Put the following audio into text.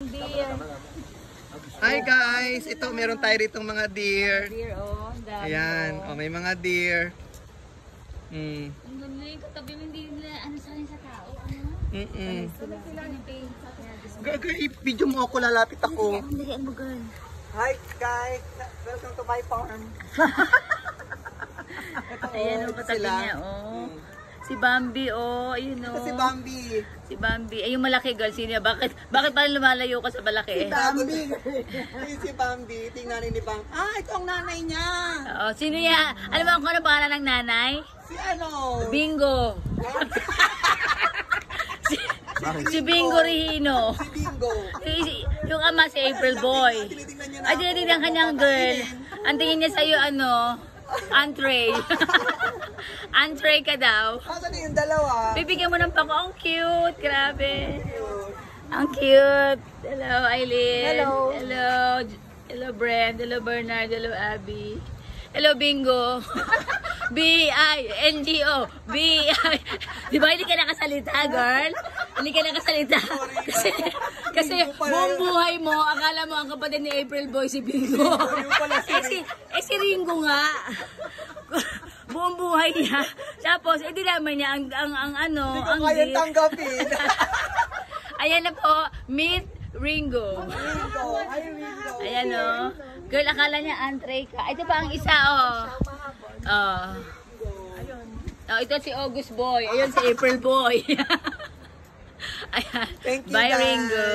deer. Hi guys! Ito, meron tayo ritong mga deer. Deer, oh. Dami, Ayan, oh. oh, may mga deer. Ang ganda yung katabi mo, hindi nila ano sa tao. Ano? Gaga, i-video mo ako, lalapit ako. Dalian mo, girl. Hi guys! Welcome to my farm. Ayan, oh, katabi niya, oh. Si Bambi, oh. Ayun, oh. Ito si Bambi. Si Bambi. Ay, yung malaki, girl. Sino yan? Bakit parang lumalayo ka sa malaki? Si Bambi. Si Bambi. Tingnan ni Bambi. Ah, ito ang nanay niya. Oo, sino yan? Alam mo kung ano pangalan ng nanay? Si ano? Bingo. Si Bingo Rihino. Si Bingo. Yung ama si April Boy. Ay, tinitignan kanyang girl. Ang tingin niya sa'yo, ano? Entree. Entree ka daw. Asan yung dalawa? Bibigyan mo ng pako. Ang cute. Grabe. Ang cute. Hello, Aileen. Hello. Hello. Hello, Brent. Hello, Bernard. Hello, Abby. Hello, Bingo. B-I-N-G-O. B-I. Di ba hindi ka nakasalita, girl? Hindi ka nakasalita. Kasi buong buhay mo, akala mo ang kapatid ni April Boy si Bingo. Si Ringo nga. Buong buhay niya. Tapos, di naman niya ang ano. Hindi ko kayang tanggapin. Ayan na po, meet Ringo. Ringo. Hi, Ringo. Ayan o. Girl, akala niya entree ka. Ito pa ang isa o. Oh, ito si August Boy. Ayun si April Boy. Ayan. Thank you, Bye, guys. Ringo.